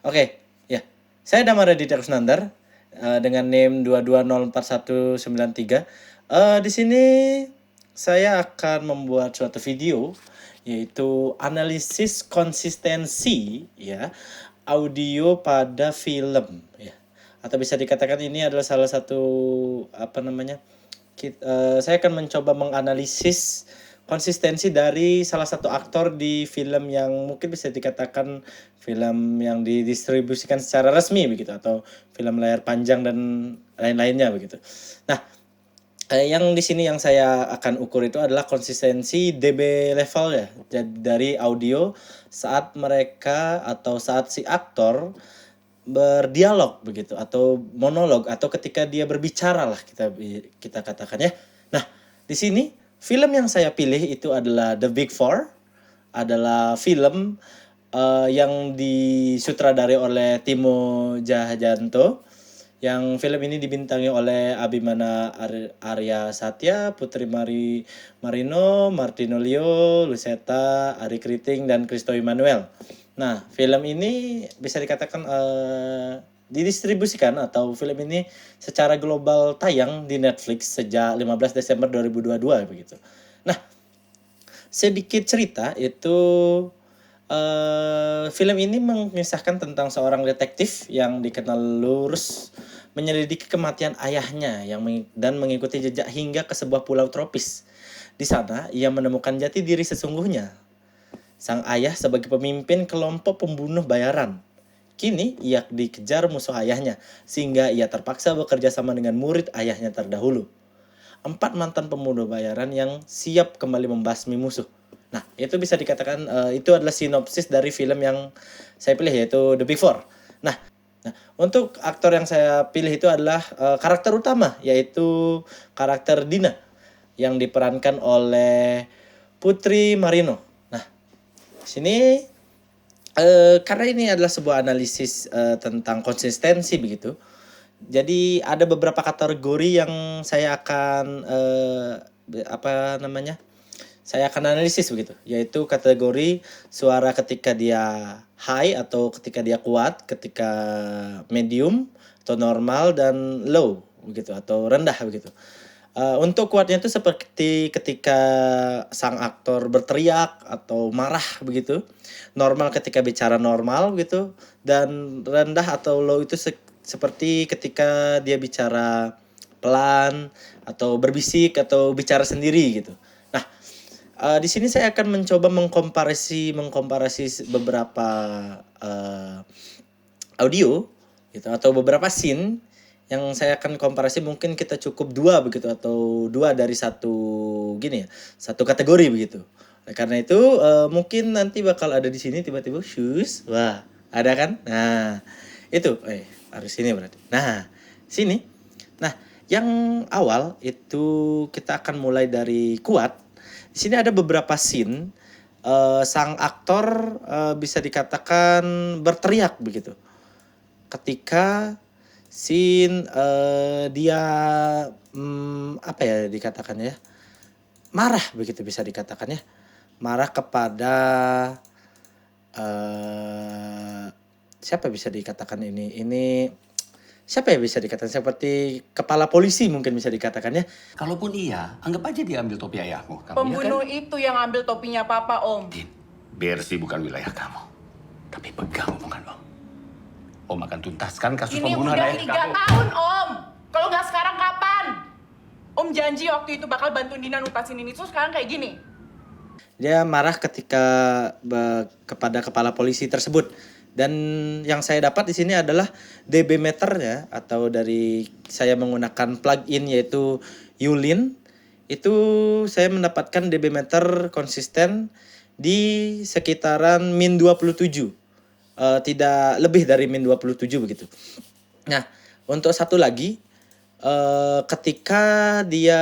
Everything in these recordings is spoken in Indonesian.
Oke, ya. Saya Damar Raditya Kusnandar dengan NIM 2204193. Di sini saya akan membuat suatu video yaitu analisis konsistensi ya audio pada film ya. Atau bisa dikatakan ini adalah salah satu saya akan mencoba menganalisis konsistensi dari salah satu aktor di film yang mungkin bisa dikatakan film yang didistribusikan secara resmi begitu, atau film layar panjang dan lain-lainnya begitu. Nah, yang di sini yang saya akan ukur itu adalah konsistensi dB level ya, dari audio saat mereka atau saat si aktor berdialog begitu, atau monolog, atau ketika dia berbicara lah kita katakan ya. Nah, di sini film yang saya pilih itu adalah The Big Four, adalah film yang disutradarai oleh Timo Tjahjanto. Yang film ini dibintangi oleh Abimana Arya Satya, Putri Marino, Martino Leo, Lucetta, Ari Kriting, dan Christo Emmanuel. Nah, film ini bisa dikatakan didistribusikan, atau film ini secara global tayang di Netflix sejak 15 Desember 2022 begitu. Nah, sedikit cerita itu film ini mengisahkan tentang seorang detektif yang dikenal lurus menyelidiki kematian ayahnya dan mengikuti jejak hingga ke sebuah pulau tropis. Di sana ia menemukan jati diri sesungguhnya. Sang ayah sebagai pemimpin kelompok pembunuh bayaran. Kini ia dikejar musuh ayahnya, sehingga ia terpaksa bekerja sama dengan murid ayahnya terdahulu. 4 mantan pembunuh bayaran yang siap kembali membasmi musuh. Nah, itu bisa dikatakan itu adalah sinopsis dari film yang saya pilih, yaitu The Big Four. Nah, untuk aktor yang saya pilih itu adalah karakter utama, yaitu karakter Dina yang diperankan oleh Putri Marino. Nah, di sini karena ini adalah sebuah analisis tentang konsistensi begitu. Jadi ada beberapa kategori yang saya akan saya akan analisis begitu, yaitu kategori suara ketika dia high atau ketika dia kuat, ketika medium atau normal, dan low begitu atau rendah begitu. Untuk kuatnya itu seperti ketika sang aktor berteriak atau marah begitu. Normal ketika bicara normal begitu, dan rendah atau low itu seperti ketika dia bicara pelan atau berbisik atau bicara sendiri gitu. Nah, di sini saya akan mencoba mengkomparasi beberapa audio gitu, atau beberapa scene yang saya akan komparasi. Mungkin kita cukup 2 begitu, atau 2 dari satu kategori begitu. Nah, karena itu mungkin nanti bakal ada di sini tiba-tiba shoes. Wah, ada kan? Nah, itu harus sini berarti. Nah, sini. Nah, yang awal itu kita akan mulai dari kuat. Di sini ada beberapa scene sang aktor bisa dikatakan berteriak begitu. Ketika scene dia dikatakannya ya, marah begitu, bisa dikatakan ya. Marah kepada siapa bisa dikatakan ini siapa ya bisa dikatakan, seperti kepala polisi mungkin bisa dikatakan ya. Kalaupun iya, anggap aja dia ambil topi ayahmu. Pembunuh itu yang ambil topinya Papa, Om. Din, Bersi bukan wilayah kamu. Tapi pegang omongan Om. Om akan tuntaskan kasus Ini pembunuhan udah ayah 3 kamu. tahun, Om. Kalau nggak sekarang kapan? Om janji waktu itu bakal bantuin Dina nuntasin ini, terus sekarang kayak gini. Dia marah ketika kepada kepala polisi tersebut. Dan yang saya dapat di sini adalah dB meternya, atau dari saya menggunakan plugin yaitu Yulin. Itu saya mendapatkan dB meter konsisten di sekitaran min 27. Tidak lebih dari min 27 begitu. Nah, untuk satu lagi ketika dia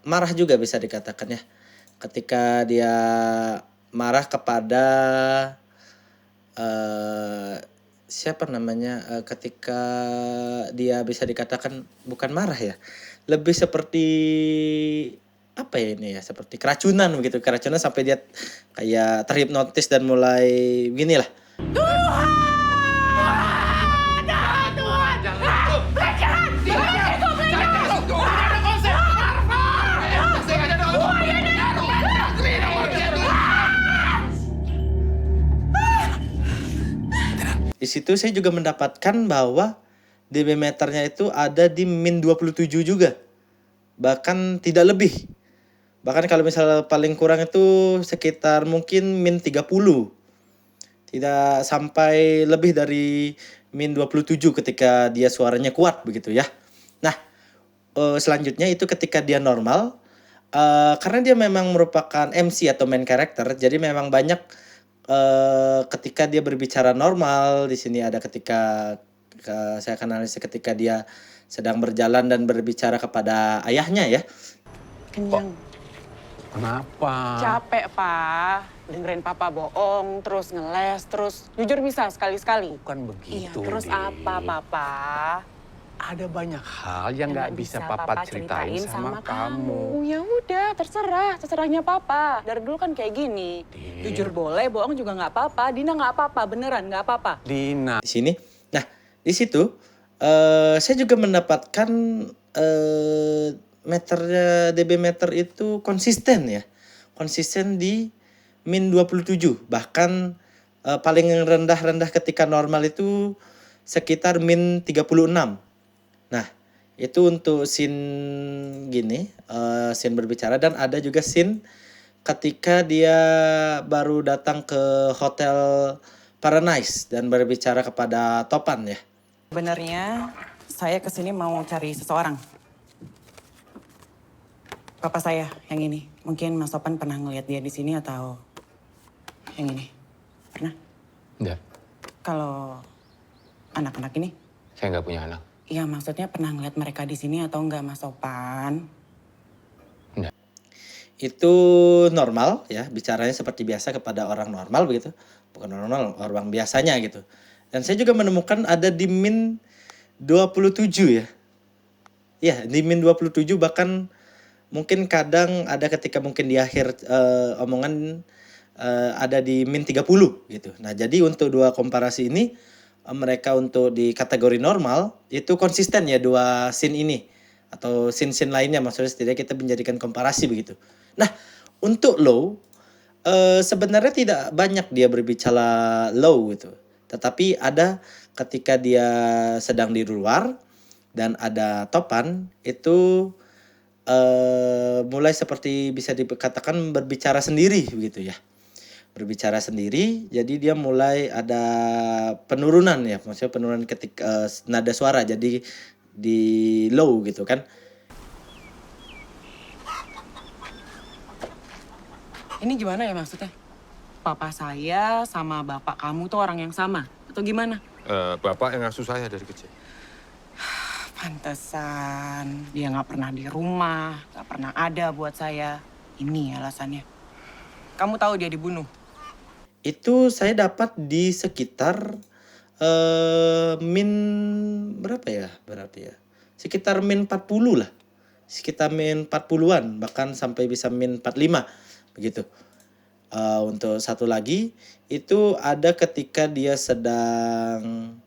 marah juga bisa dikatakan ya. Ketika dia marah kepada ketika dia bisa dikatakan bukan marah ya, lebih seperti apa ya ini ya, seperti keracunan begitu, keracunan sampai dia kayak terhipnotis dan mulai beginilah. Tuhan! Di situ saya juga mendapatkan bahwa dB meternya itu ada di min 27 juga. Bahkan tidak lebih. Bahkan kalau misalnya paling kurang itu sekitar mungkin min 30. Tidak sampai lebih dari min 27 ketika dia suaranya kuat begitu ya. Nah, selanjutnya itu ketika dia normal, karena dia memang merupakan MC atau main character, jadi memang banyak ketika dia berbicara normal. Di sini ada ketika saya akan analisis ketika dia sedang berjalan dan berbicara kepada ayahnya ya. Kenyang. Kenapa? Capek, Pak. Dengerin Papa bohong, terus ngeles, terus jujur bisa sekali-sekali. Bukan Iya, begitu, terus Din. apa, Papa? Ada banyak hal yang nggak bisa Papa Papa ceritain sama kamu. Ya udah, terserahnya Papa. Dari dulu kan kayak gini. Din. Jujur boleh, bohong juga nggak apa-apa. Dina nggak apa-apa, beneran nggak apa-apa. Dina. Di sini. Nah, di situ saya juga mendapatkan meternya dB meter itu konsisten ya. Konsisten di min 27. Bahkan paling rendah-rendah ketika normal itu sekitar min 36. Nah, itu untuk scene gini, scene berbicara, dan ada juga scene ketika dia baru datang ke Hotel Paradise dan berbicara kepada Topan ya. Sebenarnya saya kesini mau cari seseorang. Papa saya yang ini. Mungkin Mas Topan pernah ngeliat dia di sini atau yang ini. Pernah? Enggak, Kalau anak-anak ini? saya nggak punya anak. Iya, maksudnya pernah ngeliat mereka di sini atau enggak, Mas Topan? Itu normal ya, bicaranya seperti biasa kepada orang normal begitu. Bukan normal, orang biasanya gitu. Dan saya juga menemukan ada di min 27 ya. Ya, di min 27, bahkan mungkin kadang ada ketika mungkin di akhir omongan ada di min 30 gitu. Nah, jadi untuk dua komparasi ini mereka untuk di kategori normal itu konsisten ya dua scene ini atau scene-scene lainnya, maksudnya setidaknya kita menjadikan komparasi begitu. Nah, untuk low sebenarnya tidak banyak dia berbicara low gitu. Tetapi ada ketika dia sedang di luar dan ada Topan itu mulai seperti bisa dikatakan berbicara sendiri begitu ya. Berbicara sendiri, jadi dia mulai ada penurunan ya, maksudnya penurunan ketika nada suara jadi di low gitu kan. Ini gimana ya maksudnya? Papa saya sama bapak kamu tuh orang yang sama? Atau gimana? Bapak yang ngasuh saya dari kecil. Pantesan dia nggak pernah di rumah, nggak pernah ada buat saya. Ini alasannya. Kamu tahu dia dibunuh? Itu saya dapat di sekitar min berapa ya berarti ya? Sekitar min 40 lah. Sekitar min 40-an, bahkan sampai bisa min 45 begitu. Untuk satu lagi itu ada ketika dia sedang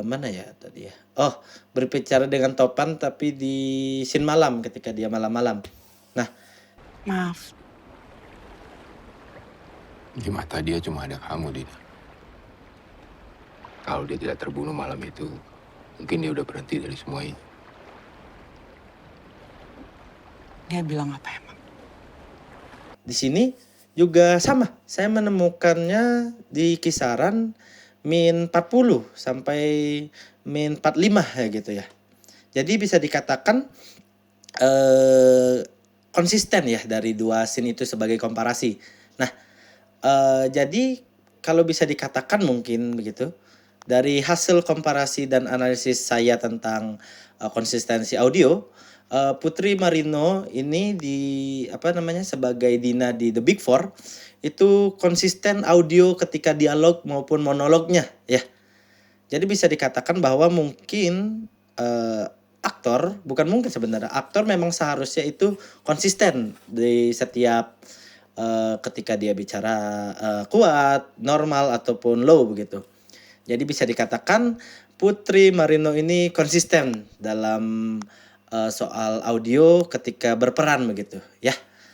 mana ya tadi ya? Oh, berbicara dengan Topan tapi di scene malam ketika dia malam-malam. Nah, Maaf, Di mata dia cuma ada kamu, Dina. Kalau dia tidak terbunuh malam itu, mungkin dia udah berhenti dari semua ini. dia bilang apa emang? di sini juga sama. Saya menemukannya di kisaran min 40 sampai min 45 ya gitu ya. Jadi bisa dikatakan konsisten ya dari dua scene itu sebagai komparasi. Nah, jadi kalau bisa dikatakan mungkin begitu dari hasil komparasi dan analisis saya tentang konsistensi audio, Putri Marino ini di apa namanya sebagai Dina di The Big Four itu konsisten audio ketika dialog maupun monolognya ya. Jadi bisa dikatakan bahwa mungkin aktor, bukan mungkin sebenarnya, aktor memang seharusnya itu konsisten di setiap ketika dia bicara kuat, normal ataupun low begitu. Jadi bisa dikatakan Putri Marino ini konsisten dalam soal audio ketika berperan begitu ya.